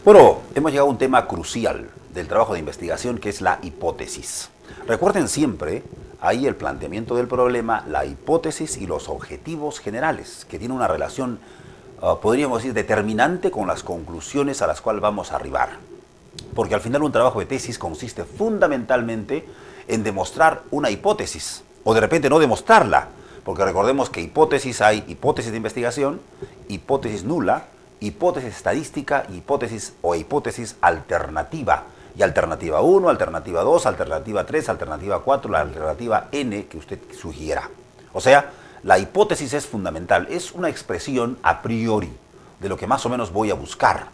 Bueno, hemos llegado a un tema crucial del trabajo de investigación, que es la hipótesis. Recuerden siempre ahí el planteamiento del problema, la hipótesis y los objetivos generales, que tienen una relación, podríamos decir, determinante con las conclusiones a las cuales vamos a arribar. Porque al final un trabajo de tesis consiste fundamentalmente en demostrar una hipótesis, o de repente no demostrarla, porque recordemos que hipótesis hay hipótesis de investigación, hipótesis nula, hipótesis estadística, hipótesis o hipótesis alternativa. Y alternativa 1, alternativa 2, alternativa 3, alternativa 4, la alternativa N que usted sugiera. O sea, la hipótesis es fundamental, es una expresión a priori de lo que más o menos voy a buscar.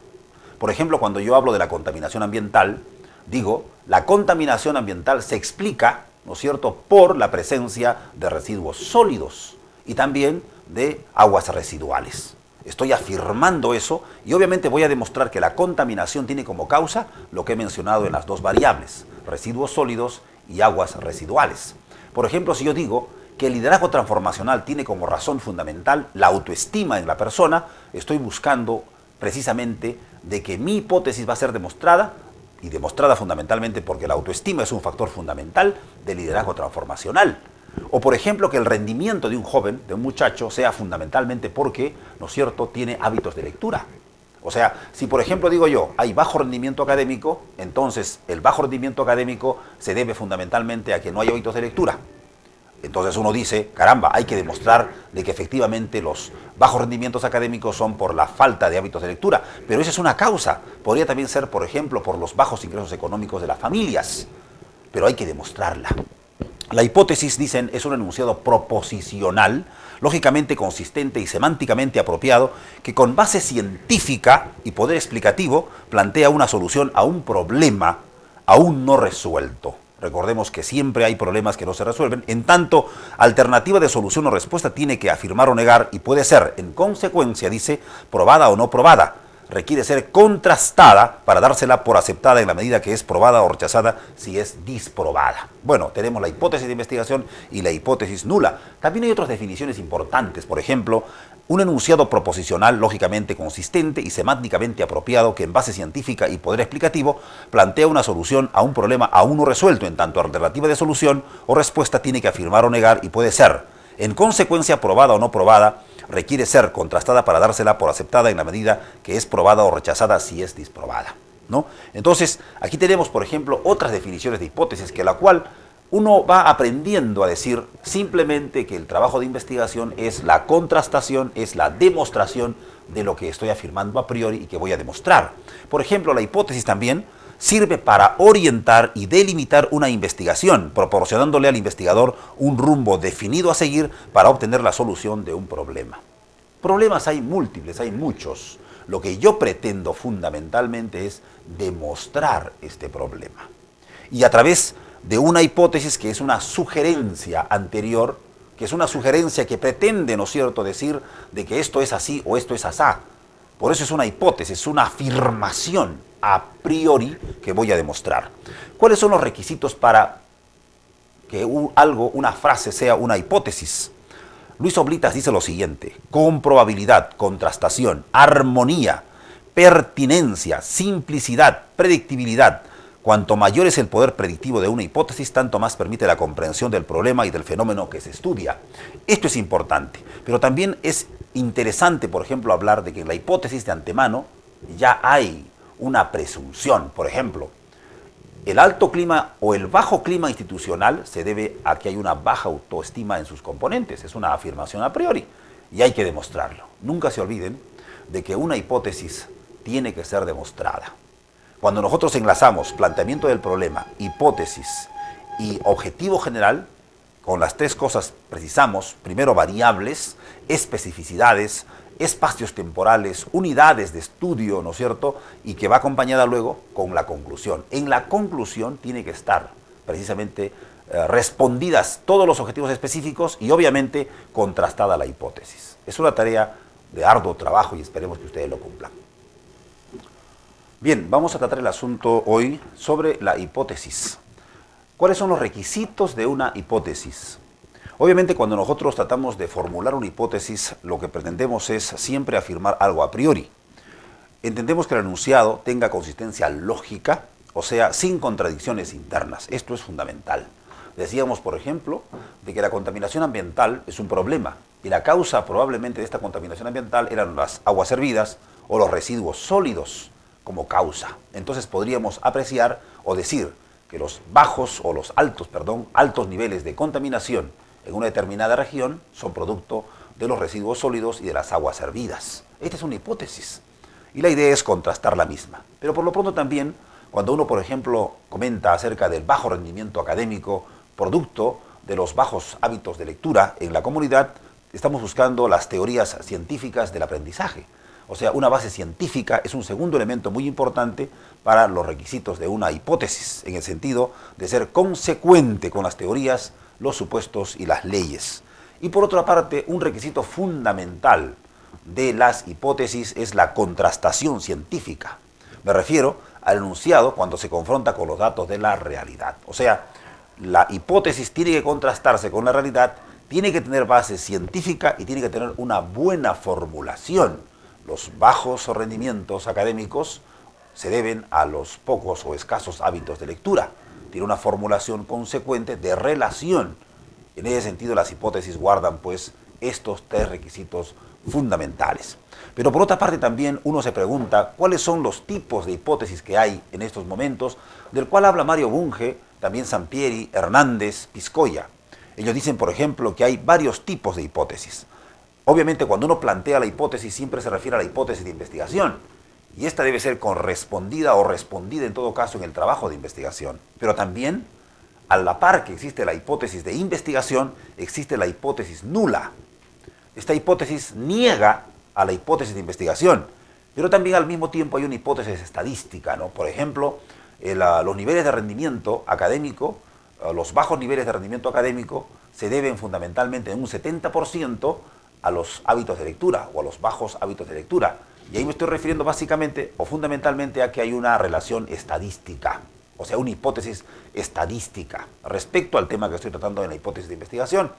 Por ejemplo, cuando yo hablo de la contaminación ambiental, digo, la contaminación ambiental se explica, ¿no es cierto?, por la presencia de residuos sólidos y también de aguas residuales. Estoy afirmando eso y obviamente voy a demostrar que la contaminación tiene como causa lo que he mencionado en las dos variables, residuos sólidos y aguas residuales. Por ejemplo, si yo digo que el liderazgo transformacional tiene como razón fundamental la autoestima en la persona, estoy buscando precisamente de que mi hipótesis va a ser demostrada, y demostrada fundamentalmente porque la autoestima es un factor fundamental del liderazgo transformacional. O por ejemplo que el rendimiento de un joven, de un muchacho, sea fundamentalmente porque, ¿no es cierto?, tiene hábitos de lectura. O sea, si por ejemplo digo yo, hay bajo rendimiento académico, entonces el bajo rendimiento académico se debe fundamentalmente a que no hay hábitos de lectura. Entonces uno dice, caramba, hay que demostrar de que efectivamente los bajos rendimientos académicos son por la falta de hábitos de lectura. Pero esa es una causa. Podría también ser, por ejemplo, por los bajos ingresos económicos de las familias. Pero hay que demostrarla. La hipótesis, dicen, es un enunciado proposicional, lógicamente consistente y semánticamente apropiado, que con base científica y poder explicativo plantea una solución a un problema aún no resuelto. Recordemos que siempre hay problemas que no se resuelven. En tanto, alternativa de solución o respuesta tiene que afirmar o negar y puede ser, en consecuencia, dice, probada o no probada. Requiere ser contrastada para dársela por aceptada en la medida que es probada o rechazada si es disprobada. Bueno, tenemos la hipótesis de investigación y la hipótesis nula. También hay otras definiciones importantes. Por ejemplo, un enunciado proposicional lógicamente consistente y semánticamente apropiado que en base científica y poder explicativo plantea una solución a un problema aún no resuelto, en tanto alternativa de solución o respuesta tiene que afirmar o negar y puede ser, en consecuencia, probada o no probada, requiere ser contrastada para dársela por aceptada en la medida que es probada o rechazada si es disprobada, ¿no? Entonces, aquí tenemos, por ejemplo, otras definiciones de hipótesis que la cual uno va aprendiendo a decir simplemente que el trabajo de investigación es la contrastación, es la demostración de lo que estoy afirmando a priori y que voy a demostrar. Por ejemplo, la hipótesis también sirve para orientar y delimitar una investigación, proporcionándole al investigador un rumbo definido a seguir para obtener la solución de un problema. Problemas hay múltiples, hay muchos. Lo que yo pretendo fundamentalmente es demostrar este problema. Y a través de una hipótesis que es una sugerencia anterior, que es una sugerencia que pretende, ¿no es cierto?, decir de que esto es así o esto es asá. Por eso es una hipótesis, es una afirmación a priori que voy a demostrar. ¿Cuáles son los requisitos para que una frase sea una hipótesis? Luis Oblitas dice lo siguiente: comprobabilidad, contrastación, armonía, pertinencia, simplicidad, predictibilidad. Cuanto mayor es el poder predictivo de una hipótesis, tanto más permite la comprensión del problema y del fenómeno que se estudia. Esto es importante, pero también es interesante, por ejemplo, hablar de que en la hipótesis de antemano ya hay una presunción. Por ejemplo, el alto clima o el bajo clima institucional se debe a que hay una baja autoestima en sus componentes. Es una afirmación a priori y hay que demostrarlo. Nunca se olviden de que una hipótesis tiene que ser demostrada. Cuando nosotros enlazamos planteamiento del problema, hipótesis y objetivo general, con las tres cosas precisamos, primero, variables, especificidades, espacios temporales, unidades de estudio, ¿no es cierto?, y que va acompañada luego con la conclusión. En la conclusión tiene que estar precisamente respondidas todos los objetivos específicos y obviamente contrastada la hipótesis. Es una tarea de arduo trabajo y esperemos que ustedes lo cumplan. Bien, vamos a tratar el asunto hoy sobre la hipótesis. ¿Cuáles son los requisitos de una hipótesis? Obviamente, cuando nosotros tratamos de formular una hipótesis, lo que pretendemos es siempre afirmar algo a priori. entendemos que el enunciado tenga consistencia lógica, o sea, sin contradicciones internas. Esto es fundamental. Decíamos, por ejemplo, de que la contaminación ambiental es un problema y la causa probablemente de esta contaminación ambiental eran las aguas hervidas o los residuos sólidos como causa. Entonces podríamos apreciar o decir que los altos niveles de contaminación en una determinada región son producto de los residuos sólidos y de las aguas hervidas. Esta es una hipótesis y la idea es contrastar la misma. Pero por lo pronto también, cuando uno, por ejemplo, comenta acerca del bajo rendimiento académico, producto de los bajos hábitos de lectura en la comunidad, estamos buscando las teorías científicas del aprendizaje. O sea, una base científica es un segundo elemento muy importante para los requisitos de una hipótesis, en el sentido de ser consecuente con las teorías, los supuestos y las leyes. Y por otra parte, un requisito fundamental de las hipótesis es la contrastación científica. Me refiero al enunciado cuando se confronta con los datos de la realidad. O sea, la hipótesis tiene que contrastarse con la realidad, tiene que tener base científica y tiene que tener una buena formulación. Los bajos rendimientos académicos se deben a los pocos o escasos hábitos de lectura. Tiene una formulación consecuente de relación. En ese sentido, las hipótesis guardan pues estos tres requisitos fundamentales. Pero por otra parte también uno se pregunta cuáles son los tipos de hipótesis que hay en estos momentos, del cual habla Mario Bunge, también Sampieri, Hernández, Piscoya. Ellos dicen, por ejemplo, que hay varios tipos de hipótesis. Obviamente, cuando uno plantea la hipótesis, siempre se refiere a la hipótesis de investigación. Y esta debe ser correspondida o respondida en todo caso en el trabajo de investigación. Pero también, a la par que existe la hipótesis de investigación, existe la hipótesis nula. Esta hipótesis niega a la hipótesis de investigación. Pero también al mismo tiempo hay una hipótesis estadística, ¿no? Por ejemplo, los niveles de rendimiento académico, los bajos niveles de rendimiento académico se deben fundamentalmente en un 70% a los hábitos de lectura o a los bajos hábitos de lectura. Y ahí me estoy refiriendo básicamente o fundamentalmente a que hay una relación estadística, o sea, una hipótesis estadística respecto al tema que estoy tratando en la hipótesis de investigación.